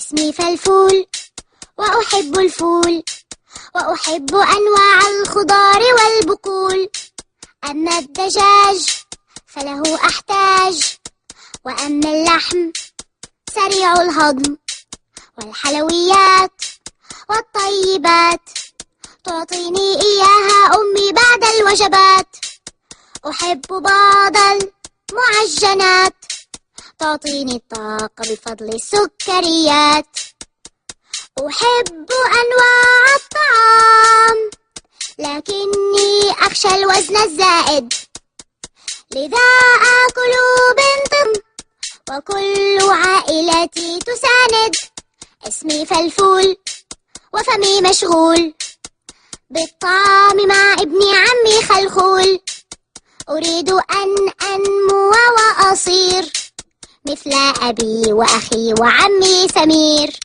اسمي فلفول وأحب الفول، وأحب أنواع الخضار والبقول. أما الدجاج فله أحتاج، وأما اللحم سريع الهضم. والحلويات والطيبات تعطيني إياها أمي بعد الوجبات. أحب بعض المعجنات تعطيني الطاقة بفضل السكريات. أحب أنواع الطعام لكني أخشى الوزن الزائد، لذا آكل بانتظام وكل عائلتي تساند. اسمي فلفول وفمي مشغول بالطعام مع ابن عمي خلخول. أريد أن أنمو وأصير مثل أبي وأخي وعمي سمير.